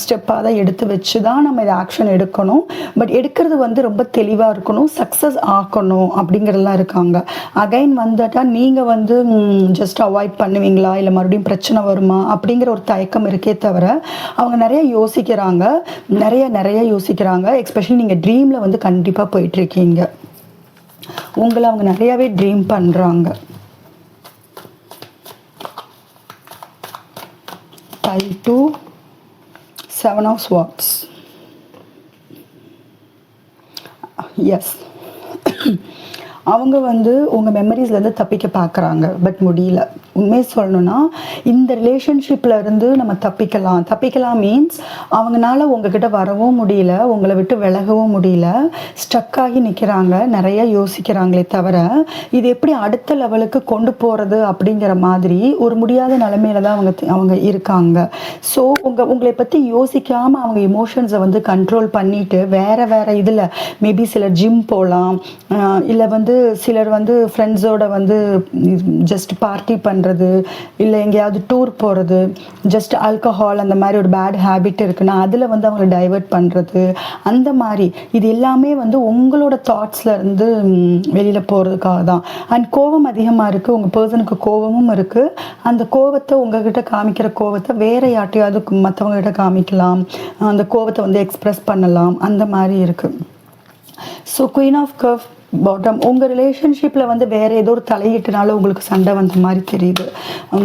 ஸ்டெப்பாக தான் எடுத்து வச்சு தான் நம்ம இதை ஆக்ஷன் எடுக்கணும். பட் எடுக்கிறது வந்து ரொம்ப தெளிவாக இருக்கணும், சக்ஸஸ் ஆக்கணும் அப்படிங்கிறதுலாம் இருக்காங்க. அகைன் வந்துட்டால் நீங்கள் வந்து ஜஸ்ட் அவாய்ட் பண்ணுவீங்களா, இல்லை மறுபடியும் பிரச்சனை வருமா அப்படிங்கிற ஒரு தயக்கம் இருக்கே தவிர அவங்க நிறைய யோசிக்கிறாங்க. எஸ்பெஷலி நீங்கள் ட்ரீமில் வந்து கண்டிப்பாக போயிட்டுருக்கீங்க. உங்களை அவங்க நிறையாவே ட்ரீம் பண்ணுறாங்க. 5 to 7 of swords. எஸ், அவங்க வந்து உங்கள் மெமரிஸ்லேருந்து தப்பிக்க பார்க்குறாங்க, பட் முடியல. உண்மையை சொல்லணுன்னா இந்த ரிலேஷன்ஷிப்பில் இருந்து நம்ம தப்பிக்கலாம் மீன்ஸ் அவங்களால உங்ககிட்ட வரவும் முடியல, உங்களை விட்டு விலகவும் முடியல, ஸ்டக் ஆகி நிற்கிறாங்க, நிறைய யோசிக்கிறாங்களே தவிர இது எப்படி அடுத்த லெவலுக்கு கொண்டு போகிறது அப்படிங்கிற மாதிரி ஒரு முடியாத நிலைமையில தான் அவங்க இருக்காங்க. ஸோ உங்களை பற்றி யோசிக்காமல் அவங்க இமோஷன்ஸை வந்து கண்ட்ரோல் பண்ணிவிட்டு வேறு இதில் மேபி சிலர் ஜிம் போகலாம், இல்லை வந்து சிலர் வந்து ஃப்ரெண்ட்ஸோட வந்து ஜஸ்ட் பார்ட்டி பண்ணுறது, இல்லை எங்கேயாவது டூர் போகிறது, ஜஸ்ட் ஆல்கஹால் அந்த மாதிரி ஒரு பேட் ஹேபிட் இருக்குன்னா அதில் வந்து அவங்களை டைவர்ட் பண்ணுறது, அந்த மாதிரி இது எல்லாமே வந்து உங்களோட தாட்ஸில் இருந்து வெளியில் போகிறதுக்காக தான். அண்ட் கோபம் அதிகமாக இருக்குது, உங்கள் பர்சனுக்கு கோபமும் இருக்குது. அந்த கோபத்தை உங்ககிட்ட காமிக்கிற கோபத்தை வேறு யார்ட்டையாவது மற்றவங்ககிட்ட காமிக்கலாம், அந்த கோபத்தை வந்து எக்ஸ்ப்ரெஸ் பண்ணலாம், அந்த மாதிரி இருக்குது. So queen half cup bottom, உங்கள் ரிலேஷன்ஷிப்பில் வந்து வேறு ஏதோ ஒரு தலையீட்டுனால உங்களுக்கு சண்டை வந்த மாதிரி தெரியுது.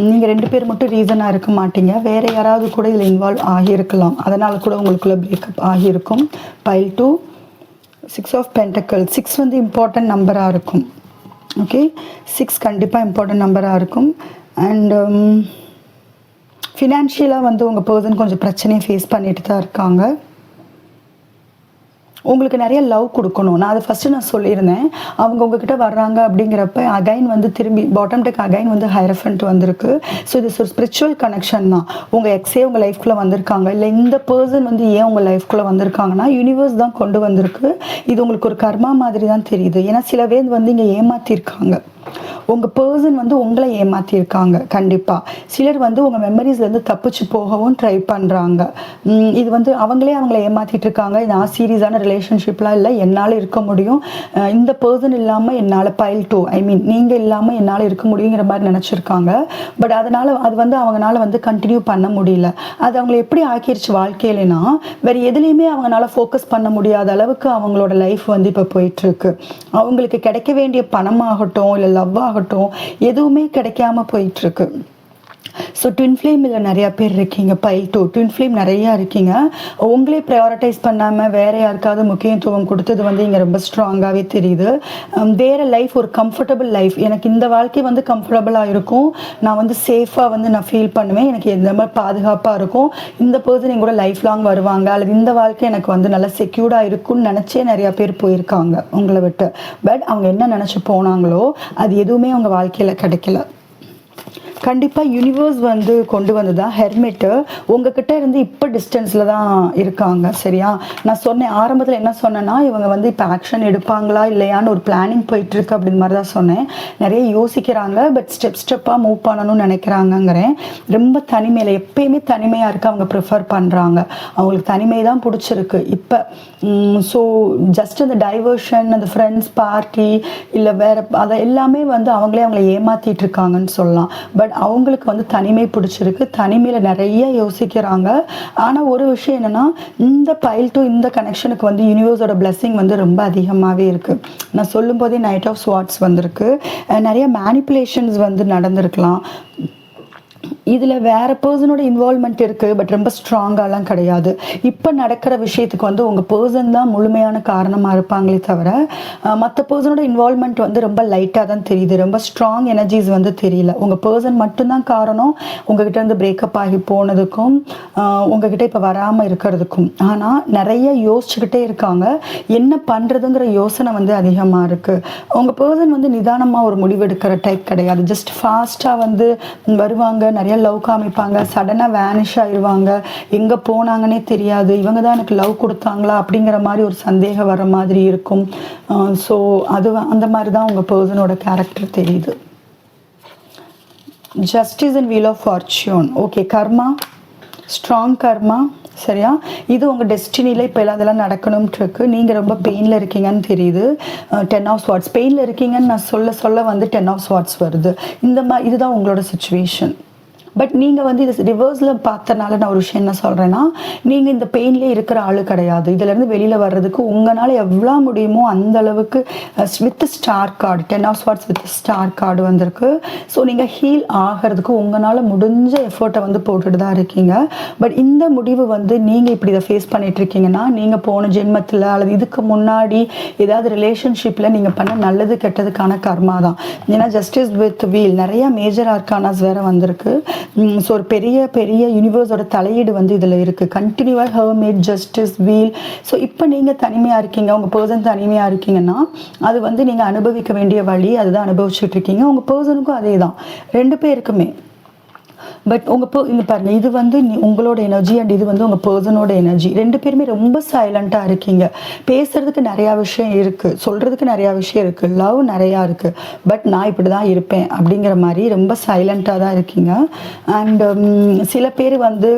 நீங்கள் 2 பேர் மட்டும் ரீசனாக இருக்க மாட்டீங்க, வேறு யாராவது கூட இதில் இன்வால்வ் ஆகியிருக்கலாம், அதனால் கூட உங்களுக்குள்ள பிரேக்கப் ஆகியிருக்கும். File 2 6 of pentacle. 6 வந்து இம்பார்ட்டன்ட் நம்பராக இருக்கும். ஓகே, 6 கண்டிப்பாக இம்பார்ட்டன்ட் நம்பராக இருக்கும். அண்ட் ஃபினான்ஷியலாக வந்து உங்கள் பர்சன் கொஞ்சம் பிரச்சனையை ஃபேஸ் பண்ணிட்டு தான் இருக்காங்க. உங்களுக்கு நிறைய லவ் கொடுக்கணும். நான் அதை ஃபஸ்ட்டு நான் சொல்லியிருந்தேன். அவங்க உங்ககிட்ட வர்றாங்க அப்படிங்கிறப்ப அகைன் வந்து திரும்பி பாட்டம் டெக் அகைன் வந்து ஹைரஃபண்ட் வந்திருக்கு. ஸோ இது ஒரு ஸ்பிரிச்சுவல் கனெக்ஷன் தான். உங்கள் எக்ஸே உங்கள் லைஃப்குள்ளே வந்திருக்காங்க, இல்லை இந்த பர்சன் வந்து ஏன் உங்கள் லைஃப்குள்ளே வந்திருக்காங்கன்னா யூனிவர்ஸ் தான் கொண்டு வந்திருக்கு. இது உங்களுக்கு ஒரு கர்மா மாதிரி தான் தெரியுது. ஏன்னா சில பேர் வந்து இங்கே ஏமாற்றிருக்காங்க. உங்கள் பர்சன் வந்து உங்களை ஏமாற்றியிருக்காங்க கண்டிப்பாக. சிலர் வந்து உங்கள் மெமரிஸ்லேருந்து தப்பிச்சு போகவும் ட்ரை பண்ணுறாங்க. இது வந்து அவங்களே அவங்கள ஏமாற்றிட்டு இருக்காங்க. நான் சீரியஸான ரிலேஷன்ஷிப்லாம் இல்லை, என்னால் இருக்க முடியும், இந்த பர்சன் இல்லாமல் என்னால் பைல் டூ நீங்கள் இல்லாமல் என்னால் இருக்க முடியுங்கிற மாதிரி நினச்சிருக்காங்க. பட் அதனால் அது வந்து அவங்களால வந்து கண்டினியூ பண்ண முடியல. அது அவங்களை எப்படி ஆக்கிருச்சு வாழ்க்கையிலனா, வேறு எதுலேயுமே அவங்களால ஃபோக்கஸ் பண்ண முடியாத அளவுக்கு அவங்களோட லைஃப் வந்து இப்போ போயிட்டுருக்கு. அவங்களுக்கு கிடைக்க வேண்டிய பணமாகட்டும் இல்லை லவ் ஆகட்டும் எதுவுமே கிடைக்காம போயிட்டுருக்கு. ஸோ ட்வின் ஃப்ளேமில் நிறையா பேர் இருக்கீங்க, பைல் டூ ட்வின் ஃப்ளேம் நிறையா இருக்கீங்க. உங்களே ப்ரையாரிட்டைஸ் பண்ணாமல் வேறு யாருக்காவது முக்கியத்துவம் கொடுத்தது வந்து இங்கே ரொம்ப ஸ்ட்ராங்காகவே தெரியுது. வேறு லைஃப், ஒரு கம்ஃபர்டபுள் லைஃப், எனக்கு இந்த வாழ்க்கை வந்து கம்ஃபர்டபுளாக இருக்கும், நான் வந்து சேஃபாக வந்து நான் ஃபீல் பண்ணுவேன், எனக்கு எந்த மாதிரி பாதுகாப்பாக இருக்கும், இந்த பர்சன் என் கூட லைஃப் லாங் வருவாங்க, அல்லது இந்த வாழ்க்கை எனக்கு வந்து நல்லா செக்யூர்டாக இருக்கும்னு நினச்சே நிறையா பேர் போயிருக்காங்க உங்களை விட்டு. பட் அவங்க என்ன நினச்சி போனாங்களோ அது எதுவுமே அவங்க வாழ்க்கையில் கிடைக்கல. கண்டிப்பாக யூனிவர்ஸ் வந்து கொண்டு வந்து தான் ஹெர்மிட்டு உங்ககிட்ட இருந்து இப்போ டிஸ்டன்ஸில் தான் இருக்காங்க. சரியா, நான் சொன்னேன் ஆரம்பத்தில் என்ன சொன்னேன்னா, இவங்க வந்து இப்போ ஆக்ஷன் எடுப்பாங்களா இல்லையான்னு ஒரு பிளானிங் போயிட்டுருக்கு அப்படின்னு மாதிரி தான் சொன்னேன். நிறைய யோசிக்கிறாங்க, பட் ஸ்டெப்பாக மூவ் பண்ணணும்னு நினைக்கிறாங்கங்கிறேன். ரொம்ப தனிமையில், எப்பயுமே தனிமையாக இருக்க அவங்க ப்ரிஃபர் பண்ணுறாங்க. அவங்களுக்கு தனிமை தான் பிடிச்சிருக்கு இப்போ. ஸோ ஜஸ்ட் அந்த டைவர்ஷன், அந்த ஃப்ரெண்ட்ஸ் பார்ட்டி இல்லை வேறு அதை எல்லாமே வந்து அவங்களே அவங்கள ஏமாற்றிட்டு இருக்காங்கன்னு சொல்லலாம். பட் அவங்களுக்கு வந்து தனிமை பிடிச்சிருக்கு, தனிமையில் நிறைய யோசிக்கிறாங்க. ஆனால் ஒரு விஷயம் என்னென்னா, இந்த பைல் டு இந்த கனெக்ஷனுக்கு வந்து யூனிவர்ஸோட பிளெஸிங் வந்து ரொம்ப அதிகமாகவே இருக்குது. நான் சொல்லும் போதே நைட் ஆஃப் ஸ்வாட்ஸ் வந்திருக்கு. நிறைய மேனிப்புலேஷன்ஸ் வந்து நடந்திருக்கலாம். இதில் வேறு பர்சனோட இன்வால்மெண்ட் இருக்குது, பட் ரொம்ப ஸ்ட்ராங்காலாம் கிடையாது. இப்போ நடக்கிற விஷயத்துக்கு வந்து உங்கள் பர்சன் தான் முழுமையான காரணமாக இருப்பாங்களே தவிர மற்ற பர்சனோட இன்வால்மெண்ட் வந்து ரொம்ப லைட்டாக தான் தெரியுது. ரொம்ப ஸ்ட்ராங் எனர்ஜிஸ் வந்து தெரியல. உங்கள் பர்சன் மட்டும்தான் காரணம் உங்ககிட்ட இருந்து பிரேக்கப் ஆகி போனதுக்கும் உங்ககிட்ட இப்போ வராமல் இருக்கிறதுக்கும். ஆனால் நிறைய யோசிச்சுக்கிட்டே இருக்காங்க, என்ன பண்ணுறதுங்கிற யோசனை வந்து அதிகமாக இருக்குது. உங்கள் பர்சன் வந்து நிதானமாக ஒரு முடிவெடுக்கிற டைப் கிடையாது. ஜஸ்ட் ஃபாஸ்ட்டாக வந்து வருவாங்க, நிறைய லவ் காமிப்பாங்க, சடனாக வேனிஷ் ஆயிடுவாங்க, எங்கே போனாங்கன்னே தெரியாது, இவங்க தான் எனக்கு லவ் கொடுத்தாங்களா அப்படிங்கிற மாதிரி ஒரு சந்தேகம் வர மாதிரி இருக்கும். ஸோ அது அந்த மாதிரி தான் உங்கள் பர்சனோட கேரக்டர் தெரியுது. Justice and wheel of fortune. Okay, karma, strong karma. சரியா, இது உங்கள் டெஸ்டினியில் இப்போ எல்லாம் அதெல்லாம் நடக்கணும்ட்டு இருக்குது. நீங்கள் ரொம்ப பெயினில் இருக்கீங்கன்னு தெரியுது. 10 ஆஃப் ஸ்வாட்ஸ் பெயினில் இருக்கீங்கன்னு நான் சொல்ல வந்து 10 ஆஃப் ஸ்வாட்ஸ் வருது. இந்த மாதிரி இதுதான் உங்களோட சுச்சுவேஷன். பட் நீங்கள் வந்து இது ரிவர்ஸில் பார்த்தனால நான் ஒரு விஷயம் என்ன சொல்கிறேன்னா, நீங்கள் இந்த பெயின்லேயே இருக்கிற ஆள் கிடையாது. இதிலேருந்து வெளியில் வர்றதுக்கு உங்களால் எவ்வளோ முடியுமோ அந்த அளவுக்கு with star card 10 of swords with star card வந்திருக்கு. ஸோ நீங்கள் ஹீல் ஆகிறதுக்கு உங்களால் முடிஞ்ச எஃபர்ட்டை வந்து போட்டுட்டு தான் இருக்கீங்க. பட் இந்த முடிவு வந்து நீங்கள் இப்படி இதை ஃபேஸ் பண்ணிகிட்ருக்கீங்கன்னா, நீங்கள் போன ஜென்மத்தில் அல்லது இதுக்கு முன்னாடி ஏதாவது ரிலேஷன்ஷிப்பில் நீங்கள் பண்ண நல்லது கெட்டதுக்கான கர்மா தான். ஏன்னா ஜஸ்டிஸ் வித் வீல் நிறையா மேஜர் ஆர்கானாஸ் வேறு வந்திருக்கு. ஸோ ஒரு பெரிய பெரிய யூனிவர்ஸோட தலையீடு வந்து இதில் இருக்குது. கண்டினியூவாக ஹெர்மிட், ஜஸ்டிஸ், வீல். ஸோ இப்போ நீங்கள் தனிமையாக இருக்கீங்க, உங்கள் பர்சன் தனிமையாக இருக்கீங்கன்னா அது வந்து நீங்கள் அனுபவிக்க வேண்டிய வழி அதுதான் அனுபவிச்சுட்டு இருக்கீங்க. உங்கள் பர்சனுக்கும் அதே தான், 2 பேருக்குமே. பட் இங்கே பாருங்கள், இது வந்து உங்களோட எனர்ஜி அண்ட் இது வந்து உங்கள் பர்சனோட எனர்ஜி. 2 பேருமே ரொம்ப சைலண்ட்டாக இருக்கீங்க. பேசுகிறதுக்கு நிறையா விஷயம் இருக்குது, சொல்கிறதுக்கு நிறையா விஷயம் இருக்குது, லவ் நிறையா இருக்குது. பட் நான் இப்படி தான் இருப்பேன் அப்படிங்கிற மாதிரி ரொம்ப சைலண்ட்டாக தான் இருக்கீங்க. அண்ட் சில பேர் வந்து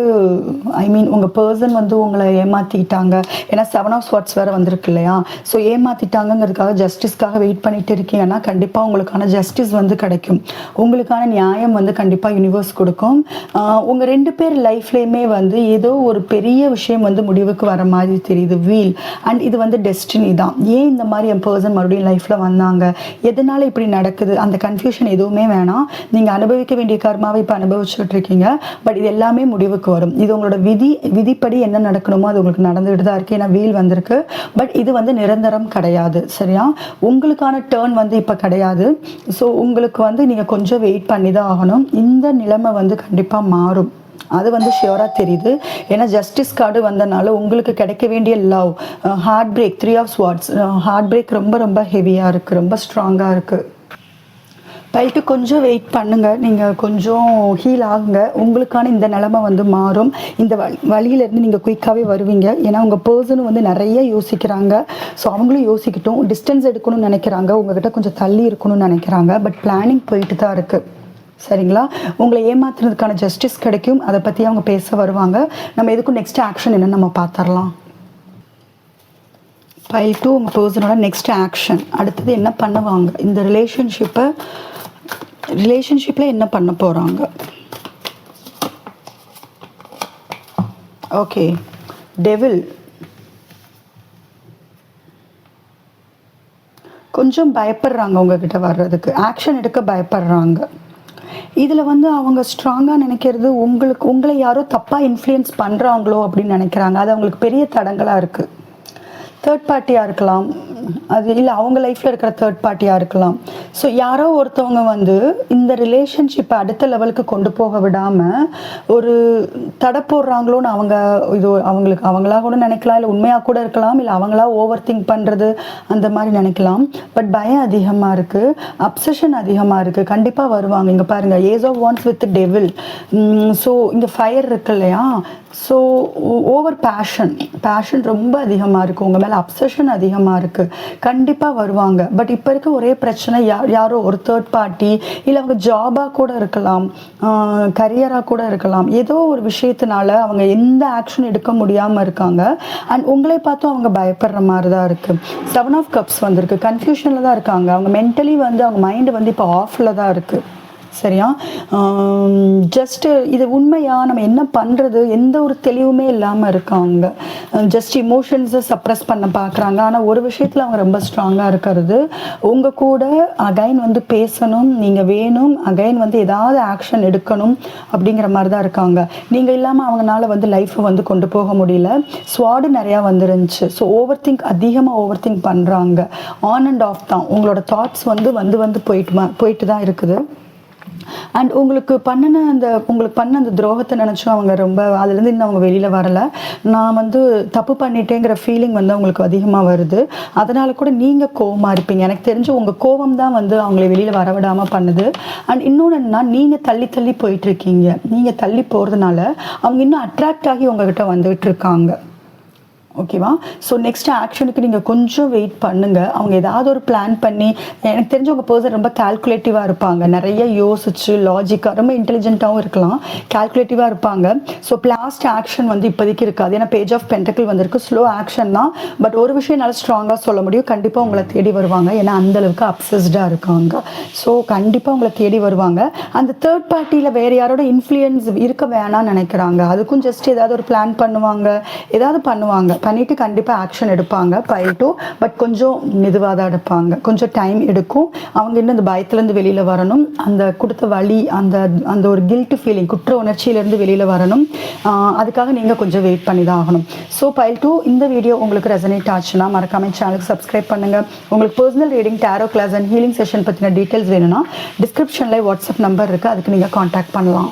உங்கள் பர்சன் வந்து உங்களை ஏமாற்றிக்கிட்டாங்க. ஏன்னா 7 ஆஃப் ஸ்வாட்ஸ் வேறு வந்திருக்கு இல்லையா? ஸோ ஏமாற்றிட்டாங்கிறதுக்காக ஜஸ்டிஸ்க்காக வெயிட் பண்ணிட்டு இருக்கீங்கன்னா கண்டிப்பாக உங்களுக்கான ஜஸ்டிஸ் வந்து கிடைக்கும். உங்களுக்கான நியாயம் வந்து கண்டிப்பாக யூனிவர்ஸ் கொடுக்கும். உங்கள் 2 பேர் லைஃப்லேயுமே வந்து ஏதோ ஒரு பெரிய விஷயம் வந்து முடிவுக்கு வர மாதிரி தெரியுது, வீல். அண்ட் இது வந்து டெஸ்டினி தான். ஏன் இந்த மாதிரி என் பர்சன் மறுபடியும் லைஃப்பில் வந்தாங்க, எதனால் இப்படி நடக்குது, அந்த கன்ஃபியூஷன் எதுவுமே வேணாம். நீங்கள் அனுபவிக்க வேண்டிய கர்மாவை இப்போ அனுபவிச்சுட்டு இருக்கீங்க. பட் இது எல்லாமே முடிவுக்கு வரும். இது உங்களோட விதிப்படி என்ன நடக்கணுமோ அது உங்களுக்கு நடந்துகிட்டு தான் இருக்குது. ஏன்னா வீல் வந்திருக்கு. பட் இது வந்து நிரந்தரம் கிடையாது. சரியா, உங்களுக்கான டேர்ன் வந்து இப்போ கிடையாது. ஸோ உங்களுக்கு வந்து நீங்கள் கொஞ்சம் வெயிட் பண்ணி தான் ஆகணும். இந்த நிலைமை வந்து கண்டிப்பாக மாறும், அது வந்து ஷியோராக தெரியுது. ஏன்னா ஜஸ்டிஸ் கார்டு வந்தனால உங்களுக்கு கிடைக்க வேண்டிய love, heart break, 3 of swords, heart break ரொம்ப ரொம்ப ஹெவியாக இருக்குது, ரொம்ப ஸ்ட்ராங்காக இருக்குது. பைல்ட்டு கொஞ்சம் வெயிட் பண்ணுங்கள், நீங்கள் கொஞ்சம் ஹீல் ஆகுங்க. உங்களுக்கான இந்த நிலமை வந்து மாறும். இந்த வழியிலேருந்து நீங்கள் குயிக்காகவே வருவீங்க. ஏன்னா உங்கள் பர்சனும் வந்து நிறைய யோசிக்கிறாங்க. ஸோ அவங்களும் யோசிக்கட்டும். டிஸ்டன்ஸ் எடுக்கணும்னு நினைக்கிறாங்க, உங்கள்கிட்ட கொஞ்சம் தள்ளி இருக்கணும்னு நினைக்கிறாங்க. பட் பிளானிங் போயிட்டு தான் இருக்குது. சரிங்களா? உங்களை ஏமாத்துறதுக்கான ஜஸ்டிஸ் கிடைக்கும். அதை பற்றி அவங்க பேச வருவாங்க. நம்ம எதுக்கும் நெக்ஸ்ட் ஆக்ஷன் என்னன்னு நம்ம பார்த்துடலாம். பைல் 2 உங்கள் பர்சனோட நெக்ஸ்ட் ஆக்ஷன். அடுத்தது என்ன பண்ணுவாங்க? இந்த ரிலேஷன்ஷிப்பில் என்ன பண்ண போகிறாங்க? ஓகே, டெவில் கொஞ்சம் பயப்படுறாங்க உங்ககிட்ட வர்றதுக்கு, ஆக்ஷன் எடுக்க பயப்படுறாங்க. இதில் வந்து அவங்க ஸ்ட்ராங்காக நினைக்கிறது உங்களை யாரோ தப்பாக இன்ஃப்ளூயன்ஸ் பண்ணுறாங்களோ அப்படின்னு நினைக்கிறாங்க. அது அவங்களுக்கு பெரிய தடங்களாக இருக்குது. தேர்ட் பார்ட்டியாக இருக்கலாம், அது இல்லை அவங்க லைஃப்பில் இருக்கிற தேர்ட் பார்ட்டியாக இருக்கலாம். ஸோ யாரோ ஒருத்தவங்க வந்து இந்த ரிலேஷன்ஷிப்பை அடுத்த லெவலுக்கு கொண்டு போக விடாமல் ஒரு தடை போடுறாங்களோன்னு அவங்களா கூட நினைக்கலாம், இல்லை உண்மையாக கூட இருக்கலாம், இல்லை அவங்களா ஓவர் திங்க் பண்ணுறது அந்த மாதிரி நினைக்கலாம். பட் பயம் அதிகமாக இருக்குது, அப்சஷன் அதிகமாக இருக்குது. கண்டிப்பாக வருவாங்க. இங்கே பாருங்கள், ace of wands with devil. So இங்கே ஃபயர் இருக்கு இல்லையா? ஸோ ஓவர் பேஷன் ரொம்ப அதிகமாக இருக்குது உங்கள் மேலே, அப்சஷன் அதிகமாக இருக்குது. கண்டிப்பாக வருவாங்க. பட் இப்போ இருக்க ஒரே பிரச்சனை, யாரோ ஒரு தேர்ட் பார்ட்டி, இல்லை அவங்க ஜாபாக கூட இருக்கலாம், கரியராக கூட இருக்கலாம், ஏதோ ஒரு விஷயத்தினால அவங்க எந்த ஆக்ஷன் எடுக்க முடியாமல் இருக்காங்க. அண்ட் உங்களை பார்த்தும் அவங்க பயப்படுற மாதிரி தான் இருக்குது. 7 ஆஃப் கப்ஸ் வந்திருக்கு. கன்ஃபியூஷனில் தான் இருக்காங்க. அவங்க மென்டலி வந்து அவங்க மைண்டு வந்து இப்போ ஆஃபில் தான் இருக்குது. சரியா? ஜஸ்ட்டு இது உண்மையா, நம்ம என்ன பண்ணுறது, எந்த ஒரு தெளிவுமே இல்லாமல் இருக்காங்க. ஜஸ்ட் இமோஷன்ஸை சப்ரஸ் பண்ண பார்க்குறாங்க. ஆனால் ஒரு விஷயத்தில் அவங்க ரொம்ப ஸ்ட்ராங்காக இருக்கிறது, உங்கள் கூட அகைன் வந்து பேசணும், நீங்கள் வேணும், அகைன் வந்து ஏதாவது ஆக்ஷன் எடுக்கணும் அப்படிங்கிற மாதிரி தான் இருக்காங்க. நீங்கள் இல்லாமல் அவங்களால வந்து லைஃப்பை வந்து கொண்டு போக முடியல. ஸ்வாடு நிறையா வந்துருந்துச்சு. ஸோ அதிகமாக ஓவர் திங்க் பண்ணுறாங்க. ஆன் அண்ட் ஆஃப் தான் உங்களோட தாட்ஸ் வந்து போயிட்டு தான் இருக்குது. அண்ட் உங்களுக்கு பண்ண அந்த துரோகத்தை நினச்சும் அவங்க ரொம்ப அதுலேருந்து இன்னும் அவங்க வெளியில் வரலை. நான் வந்து தப்பு பண்ணிட்டேங்கிற ஃபீலிங் வந்து அவங்களுக்கு அதிகமாக வருது. அதனால் கூட நீங்கள் கோவமாக இருப்பீங்க. எனக்கு தெரிஞ்சு உங்கள் கோவம் தான் வந்து அவங்களை வெளியில் வர விடாமல் பண்ணுது. அண்ட் இன்னொன்று என்னன்னா, நீங்கள் தள்ளி போயிட்டுருக்கீங்க. நீங்கள் தள்ளி போகிறதுனால அவங்க இன்னும் அட்ராக்ட் ஆகி உங்ககிட்ட வந்துகிட்டு இருக்காங்க. ஓகேவா? ஸோ நெக்ஸ்ட் ஆக்ஷனுக்கு நீங்கள் கொஞ்சம் வெயிட் பண்ணுங்கள். அவங்க ஏதாவது ஒரு பிளான் பண்ணி, எனக்கு தெரிஞ்ச உங்கள் பர்சன் ரொம்ப கால்குலேட்டிவாக இருப்பாங்க, நிறைய யோசிச்சு லாஜிக்காக, ரொம்ப இன்டெலிஜென்ட்டாகவும் இருக்கலாம், கால்குலேட்டிவாக இருப்பாங்க. ஸோ லாஸ்ட் ஆக்ஷன் வந்து இப்போதைக்கு இருக்காது. ஏன்னா பேஜ் ஆஃப் பென்டக்கிள் வந்திருக்கு, ஸ்லோ ஆக்ஷன் தான். பட் ஒரு விஷயம் என்னால் ஸ்ட்ராங்காக சொல்ல முடியும், கண்டிப்பாக உங்களை தேடி வருவாங்க. ஏன்னா அந்தளவுக்கு அப்சஸ்டாக இருக்காங்க. ஸோ கண்டிப்பாக உங்களை தேடி வருவாங்க. அந்த தேர்ட் பார்ட்டியில் வேறு யாரோட இன்ஃப்ளூயன்ஸ் இருக்க வேணாம்னு நினைக்கிறாங்க. அதுக்கும் ஜஸ்ட் ஏதாவது ஒரு பிளான் பண்ணுவாங்க, ஏதாவது பண்ணிவிட்டு கண்டிப்பாக ஆக்ஷன் எடுப்பாங்க. பைல் 2 பட் கொஞ்சம் மெதுவாக தான் எடுப்பாங்க, கொஞ்சம் டைம் எடுக்கும். அவங்க இன்னும் அந்த பயத்துலேருந்து வெளியில் வரணும், அந்த கொடுத்த வலி, அந்த ஒரு கில்ட் ஃபீலிங், குற்ற உணர்ச்சியிலேருந்து வெளியில் வரணும். அதுக்காக நீங்கள் கொஞ்சம் வெயிட் பண்ணி தான் ஆகணும். ஸோ பைல் 2 இந்த வீடியோ உங்களுக்கு ரெசனேட் ஆச்சுன்னா மறக்காம சேனலுக்கு சப்ஸ்கிரைப் பண்ணுங்கள். உங்களுக்கு personal reading, tarot class and healing session பற்றின டீட்டெயில்ஸ் வேணும்னா டிஸ்கிரிப்ஷனில் வாட்ஸ்அப் நம்பர் இருக்குது, அதுக்கு நீங்கள் காண்டாக்ட் பண்ணலாம்.